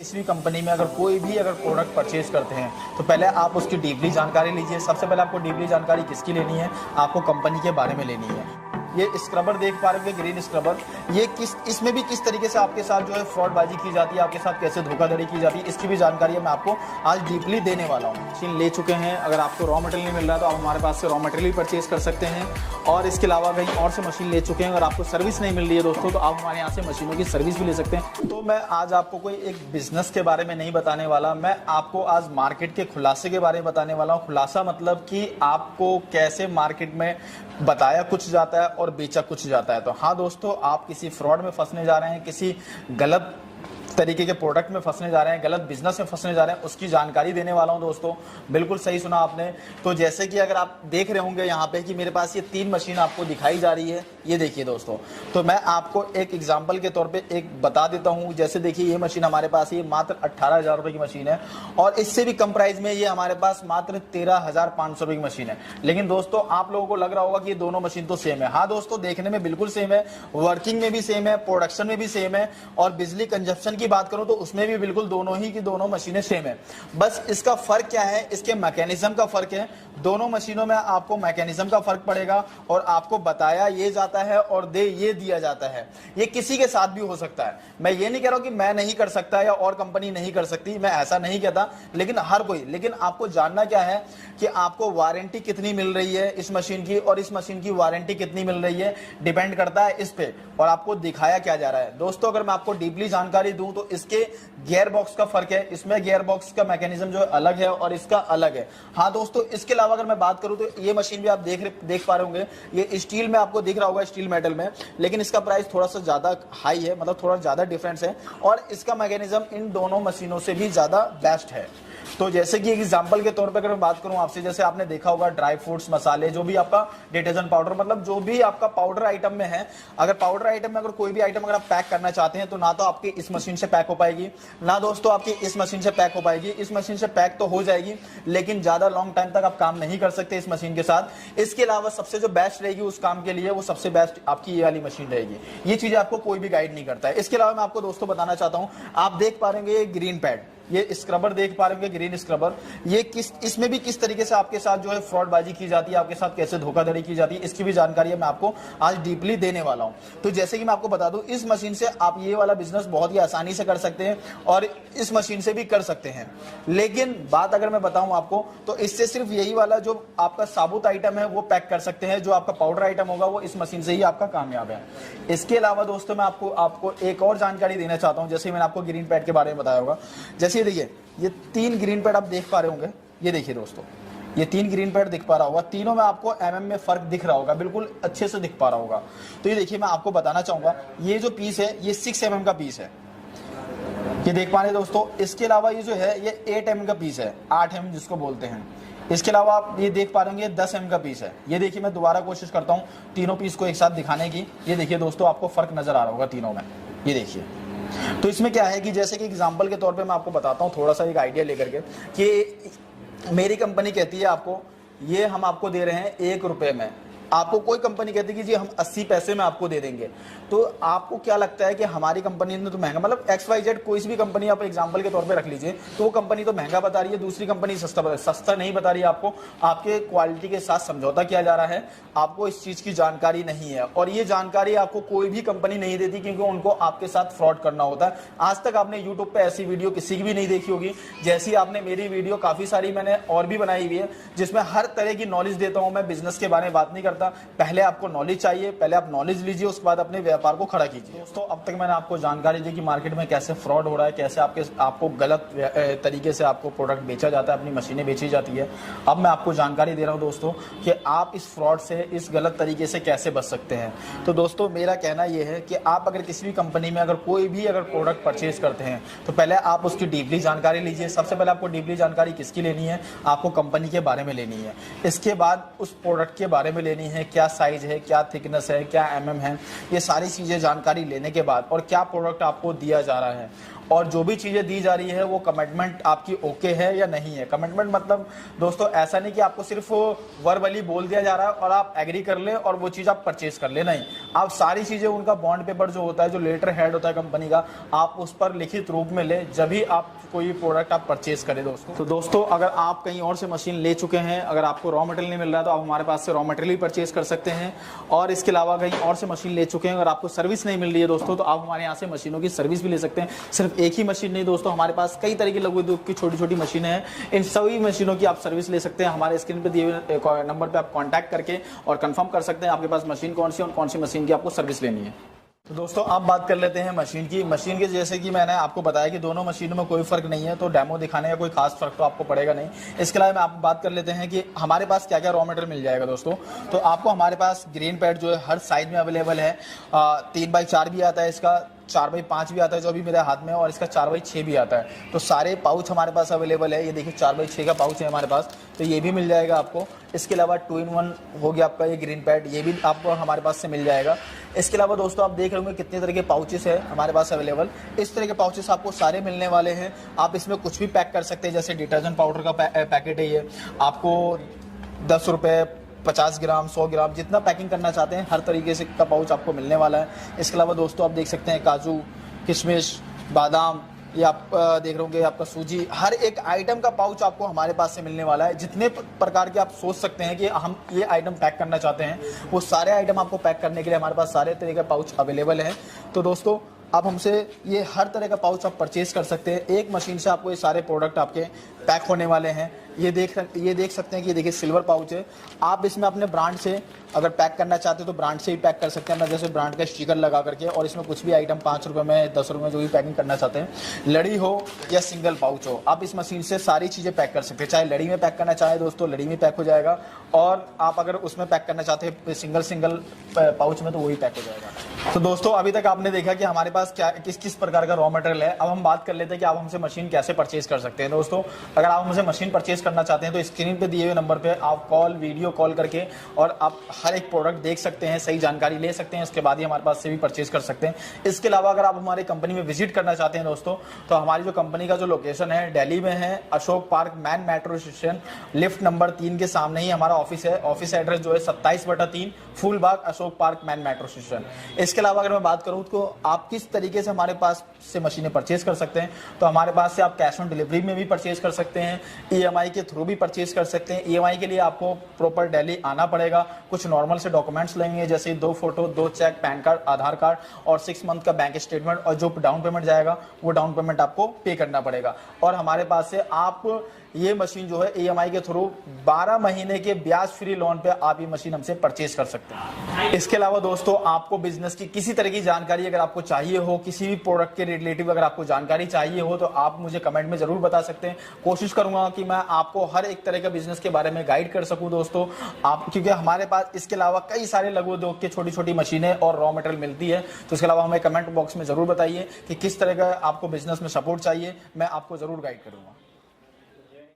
किसी भी कंपनी में अगर कोई भी प्रोडक्ट परचेज करते हैं तो पहले आप उसकी डीपली जानकारी लीजिए। सबसे पहले आपको डीपली जानकारी किसकी लेनी है, आपको कंपनी के बारे में लेनी है। ये स्क्रबर देख पा रहे होंगे, ग्रीन स्क्रबर, ये इसमें भी किस तरीके से आपके साथ जो है फ्रॉडबाजी की जाती है, आपके साथ कैसे धोखाधड़ी की जाती है, इसकी भी जानकारी मैं आपको आज डीपली देने वाला हूँ। मशीन ले चुके हैं, अगर आपको रॉ मटेरियल नहीं मिल रहा है तो आप हमारे पास से रॉ मटेरियल परचेज कर सकते हैं। और इसके अलावा कहीं और से मशीन ले चुके हैं, अगर आपको सर्विस नहीं मिल रही है दोस्तों तो आप हमारे यहाँ से मशीनों की सर्विस भी ले सकते हैं। तो मैं आज आपको कोई एक बिजनेस के बारे में नहीं बताने वाला, मैं आपको आज मार्केट के खुलासे के बारे में बताने वाला हूँ। खुलासा मतलब कि आपको कैसे मार्केट में बताया कुछ जाता है और बेचा कुछ जाता है। तो हाँ दोस्तों, आप किसी फ्रॉड में फंसने जा रहे हैं, किसी गलत तरीके के प्रोडक्ट में फंसने जा रहे हैं, गलत बिजनेस में फंसने जा रहे हैं, उसकी जानकारी देने वाला हूं दोस्तों। बिल्कुल सही सुना आपने। तो जैसे कि अगर आप देख रहे होंगे यहाँ पे कि मेरे पास ये 3 मशीन आपको दिखाई जा रही है, ये देखिए दोस्तों। तो मैं आपको एक एग्जांपल के तौर पे एक बता देता हूँ। जैसे देखिए ये मशीन हमारे पास, ये मात्र 18,000 रुपए की मशीन है और इससे भी कम प्राइस में ये हमारे पास मात्र 13,500 रुपए की मशीन है। लेकिन दोस्तों आप लोगों को लग रहा होगा कि ये दोनों मशीन तो सेम है। हाँ दोस्तों, देखने में बिल्कुल सेम है, वर्किंग में भी सेम है, प्रोडक्शन में भी सेम है और बिजली कंजप्शन की बात करूं तो उसमें भी बिल्कुल दोनों ही की दोनों मशीनें सेम है। बस इसका फर्क क्या है, इसके मैकेनिज्म का फर्क है। दोनों मशीनों में आपको मैकेनिज्म का फर्क पड़ेगा और आपको बताया ये जाता है और ये दिया जाता है। ये किसी के साथ भी हो सकता है। मैं ये नहीं कह रहा हूं कि मैं नहीं कर सकता या और कंपनी नहीं कर सकती, मैं ऐसा नहीं कहता, लेकिन हर कोई, लेकिन आपको जानना क्या है कि आपको वारंटी कितनी मिल रही है इस मशीन की और इस मशीन की वारंटी कितनी मिल रही है, डिपेंड करता है इस पे और आपको दिखाया क्या जा रहा है। दोस्तों अगर मैं आपको डीपली जानकारी दूं तो इसके गियर बॉक्स का फर्क है, इसमें गियर बॉक्स का मैकेनिज्म जो अलग है और इसका अलग है। हाँ दोस्तों, इसके अलावा अगर मैं बात करूं तो ये मशीन भी आप देख पा रहे होंगे, ये स्टील में आपको दिख रहा होगा, स्टील मेटल में, लेकिन इसका प्राइस थोड़ा सा ज्यादा हाई है, मतलब थोड़ा ज्यादा डिफरेंस है और इसका मैकेनिज्म इन दोनों मशीनों से भी ज्यादा बेस्ट है। तो जैसे कि एग्जांपल के तौर पे अगर मैं बात करूं आपसे, जैसे आपने देखा होगा ड्राई फ्रूट्स, मसाले, जो भी आपका डिटर्जेंट पाउडर, मतलब जो भी आपका पाउडर आइटम में है, अगर पाउडर आइटम में अगर कोई भी आइटम अगर आप पैक करना चाहते हैं तो ना तो आपकी इस मशीन से पैक हो पाएगी, ना दोस्तों आपकी इस मशीन से पैक हो पाएगी। इस मशीन से पैक तो हो जाएगी लेकिन ज्यादा लॉन्ग टाइम तक आप काम नहीं कर सकते इस मशीन के साथ। इसके अलावा सबसे जो बेस्ट रहेगी उस काम के लिए, वो सबसे बेस्ट आपकी ये वाली मशीन रहेगी। ये चीजें आपको कोई भी गाइड नहीं करता है। इसके अलावा मैं आपको दोस्तों बताना चाहता हूं, आप देख पा रहे हैं ग्रीन पैड, ये स्क्रबर देख पा रहे होंगे, ग्रीन स्क्रबर, ये इसमें भी किस तरीके से आपके साथ जो है फ्रॉडबाजी की जाती है, आपके साथ कैसे धोखाधड़ी की जाती है, इसकी भी जानकारी मैं आपको आज डीपली देने वाला हूं। तो जैसे कि मैं आपको बता दूं, इस मशीन से आप ये वाला बिजनेस बहुत ही आसानी से कर सकते हैं और इस मशीन से भी कर सकते हैं। लेकिन बात अगर मैं बताऊं आपको तो इससे सिर्फ यही वाला जो आपका साबुत आइटम है वो पैक कर सकते हैं, जो आपका पाउडर आइटम होगा वो इस मशीन से ही आपका कामयाब है। इसके अलावा दोस्तों मैं आपको एक और जानकारी देना चाहता हूं। जैसे मैंने आपको ग्रीन पैड के बारे में बताया होगा, जैसे देखिए ये 3 ग्रीन पैड आप देख पा रहे होंगे, ये देखिए दोस्तों, ये 3 ग्रीन पैड दिख पा रहा होगा, तीनों में आपको एमएम में फर्क दिख रहा होगा, बिल्कुल अच्छे से दिख पा रहा होगा। तो ये देखिए मैं आपको बताना चाहूंगा, ये जो पीस है ये 6 mm का पीस है, ये देख पा रहे दोस्तों। इसके अलावा ये जो है ये 8 mm का पीस है, 8 mm जिसको बोलते हैं। इसके अलावा आप ये देख पा रहे होंगे 10 mm का पीस है। ये देखिए मैं दोबारा कोशिश करता हूँ तीनों पीस को एक साथ दिखाने की। ये देखिए दोस्तों, आपको फर्क नजर आ रहा होगा तीनों में, ये देखिए। तो इसमें क्या है कि जैसे कि एग्जांपल के तौर पे मैं आपको बताता हूँ थोड़ा सा एक आइडिया लेकर के, कि मेरी कंपनी कहती है आपको ये हम आपको दे रहे हैं 1 रुपए में, आपको कोई कंपनी कहती है कि जी हम 80 पैसे में आपको दे देंगे। तो आपको क्या लगता है कि हमारी कंपनी ने तो महंगा, मतलब XYZ कोई भी कंपनी आप एग्जांपल के तौर पे रख लीजिए, तो वो कंपनी तो महंगा बता रही है, दूसरी कंपनी सस्ता नहीं बता रही है। आपको आपके क्वालिटी के साथ समझौता किया जा रहा है, आपको इस चीज की जानकारी नहीं है और ये जानकारी आपको कोई भी कंपनी नहीं देती क्योंकि उनको आपके साथ फ्रॉड करना होता है। आज तक आपने यूट्यूब पे ऐसी वीडियो किसी की भी नहीं देखी होगी जैसी आपने मेरी वीडियो, काफी सारी मैंने और भी बनाई हुई है जिसमें हर तरह की नॉलेज देता हूं। मैं बिजनेस के बारे में बात नहीं करता, पहले आपको नॉलेज चाहिए, पहले आप नॉलेज लीजिए, उसके बाद अपने व्यापार को खड़ा कीजिए। दोस्तों अब तक मैंने आपको जानकारी दी कि मार्केट में कैसे फ्रॉड हो रहा है, कैसे आपको गलत तरीके से आपको प्रोडक्ट बेचा जाता है, अपनी मशीनें बेची जाती है। अब मैं आपको जानकारी दे रहा हूं दोस्तों कि आप इस फ्रॉड से, इस गलत तरीके से कैसे बच सकते हैं। तो दोस्तों मेरा कहना यह है कि आप अगर किसी भी कंपनी में कोई भी प्रोडक्ट परचेज करते हैं तो पहले आप उसकी डीपली जानकारी लीजिए। सबसे पहले आपको डीपली जानकारी किसकी लेनी है, आपको कंपनी के बारे में लेनी है। इसके बाद उस प्रोडक्ट के बारे में लेनी है, क्या साइज है, क्या थिकनेस है, क्या mm है, ये सारी चीजें जानकारी लेने के बाद, और क्या प्रोडक्ट आपको दिया जा रहा है और जो भी चीज़ें दी जा रही है वो कमिटमेंट आपकी ओके है या नहीं है। कमिटमेंट मतलब दोस्तों ऐसा नहीं कि आपको सिर्फ वर्बली बोल दिया जा रहा है और आप एग्री कर लें और वो चीज़ आप परचेज कर ले, नहीं, आप सारी चीज़ें उनका बॉन्ड पेपर जो होता है, जो लेटर हेड होता है कंपनी का, आप उस पर लिखित रूप में ले, जब भी आप कोई प्रोडक्ट आप परचेज करें दोस्तों। तो दोस्तों अगर आप कहीं और से मशीन ले चुके हैं, अगर आपको रॉ मटेरियल नहीं मिल रहा है तो आप हमारे पास से रॉ मटेरियल ही परचेज कर सकते हैं। और इसके अलावा कहीं और से मशीन ले चुके हैं, अगर आपको सर्विस नहीं मिल रही है दोस्तों तो आप हमारे यहाँ से मशीनों की सर्विस भी ले सकते हैं। सिर्फ एक ही मशीन नहीं दोस्तों, हमारे पास कई तरह की लघु उद्योग की छोटी छोटी मशीनें हैं। इन सभी मशीनों की आप सर्विस ले सकते हैं। हमारे स्क्रीन पर दिए हुए नंबर पर आप कॉन्टैक्ट करके और कंफर्म कर सकते हैं आपके पास मशीन कौन सी और कौन सी मशीन की आपको सर्विस लेनी है। तो दोस्तों आप बात कर लेते हैं मशीन की। जैसे कि मैंने आपको बताया कि दोनों मशीनों में कोई फर्क नहीं है, तो डेमो दिखाने का कोई खास फर्क तो आपको पड़ेगा नहीं। इसके अलावा मैं आपको बात कर लेते हैं कि हमारे पास क्या क्या रॉ मटेरियल मिल जाएगा दोस्तों। तो आपको हमारे पास ग्रीन पैड जो है हर साइज में अवेलेबल है। 3x4 भी आता है, इसका 4x5 भी आता है जो अभी मेरे हाथ में है, और इसका 4x6 भी आता है। तो सारे पाउच हमारे पास अवेलेबल है। ये देखिए 4x6 का पाउच है हमारे पास, तो ये भी मिल जाएगा आपको। इसके अलावा 2-in-1 हो गया आपका ये ग्रीन पैड, ये भी आपको हमारे पास से मिल जाएगा। इसके अलावा दोस्तों आप देख रहे होंगे कितने तरह के पाउचेस है हमारे पास अवेलेबल। इस तरह के पाउचेस आपको सारे मिलने वाले हैं। आप इसमें कुछ भी पैक कर सकते हैं, जैसे डिटर्जेंट पाउडर का पैकेट है ये, आपको 10 रुपये, 50 ग्राम, 100 ग्राम, जितना पैकिंग करना चाहते हैं हर तरीके से का पाउच आपको मिलने वाला है। इसके अलावा दोस्तों आप देख सकते हैं काजू, किशमिश, बादाम, ये आप देख रहे होंगे आपका सूजी, हर एक आइटम का पाउच आपको हमारे पास से मिलने वाला है। जितने प्रकार के आप सोच सकते हैं कि हम ये आइटम पैक करना चाहते हैं, वो सारे आइटम आपको पैक करने के लिए हमारे पास सारे तरह के पाउच अवेलेबल हैं। तो दोस्तों आप हमसे ये हर तरह का पाउच आप परचेज कर सकते हैं। एक मशीन से आपको ये सारे प्रोडक्ट आपके पैक होने वाले हैं। ये देख सकते हैं कि ये देखिए सिल्वर पाउच है। आप इसमें अपने ब्रांड से अगर पैक करना चाहते हैं तो ब्रांड से ही पैक कर सकते हैं, मैं जैसे ब्रांड का स्टिकर लगा करके। और इसमें कुछ भी आइटम 5 रुपये में, 10 रुपये में जो भी पैकिंग करना चाहते हैं, लड़ी हो या सिंगल पाउच हो, आप इस मशीन से सारी चीज़ें पैक कर सकते हैं। चाहे लड़ी में पैक करना चाहे दोस्तों, लड़ी में पैक हो जाएगा, और आप अगर उसमें पैक करना चाहते हैं सिंगल पाउच में, तो वही पैक हो जाएगा। तो दोस्तों अभी तक आपने देखा कि हमारे पास क्या किस प्रकार का रॉ मटेरियल है। अब हम बात कर लेते हैं कि आप हमसे मशीन कैसे परचेज कर सकते हैं। दोस्तों अगर आप हमसे मशीन परचेज करना चाहते हैं तो स्क्रीन पे दिए हुए नंबर पे आप वीडियो कॉल करके और आप हर एक प्रोडक्ट देख सकते हैं, सही जानकारी ले सकते हैं। इसके बाद ही हमारे पास से भी परचेज कर सकते हैं। इसके अलावा अगर आप हमारी कंपनी में विजिट करना चाहते हैं दोस्तों, तो हमारी जो कंपनी का जो लोकेशन है दिल्ली में है, Ashok park man metro station, lift number 3 के सामने ही हमारा ऑफिस है। ऑफिस एड्रेस जो है 27/3 Phoolbagh, Ashok park man metro station. इसके अलावा अगर मैं बात करूं तो आप किस तरीके से हमारे पास से मशीनें परचेज कर सकते हैं, तो हमारे पास से आप कैश ऑन डिलीवरी में भी परचेज कर सकते हैं, EMI के थ्रू भी परचेज कर सकते हैं। EMI के लिए आपको प्रॉपर दिल्ली आना पड़ेगा। कुछ नॉर्मल से डॉक्यूमेंट्स लेंगे, जैसे 2 फोटो, 2 चेक, पैन कार्ड, आधार कार्ड और 6 मंथ का बैंक स्टेटमेंट, और जो डाउन पेमेंट जाएगा वो डाउन पेमेंट आपको पे करना पड़ेगा। और हमारे पास से आप ये मशीन जो है EMI के थ्रू 12 महीने के ब्याज फ्री लोन पे आप ये मशीन हमसे परचेज कर सकते हैं। इसके अलावा दोस्तों आपको बिजनेस की किसी तरह की जानकारी अगर आपको चाहिए हो, किसी भी प्रोडक्ट के रिलेटिव अगर आपको जानकारी चाहिए हो, तो आप मुझे कमेंट में जरूर बता सकते हैं। कोशिश करूंगा कि मैं आपको हर एक तरह का बिजनेस के बारे में गाइड कर सकूं दोस्तों। आप क्योंकि हमारे पास इसके अलावा कई सारे लघु उद्योग की छोटी छोटी मशीनें और रॉ मटेरियल मिलती है। तो इसके अलावा हमें कमेंट बॉक्स में जरूर बताइए कि किस तरह का आपको बिजनेस में सपोर्ट चाहिए, मैं आपको जरूर गाइड करूंगा।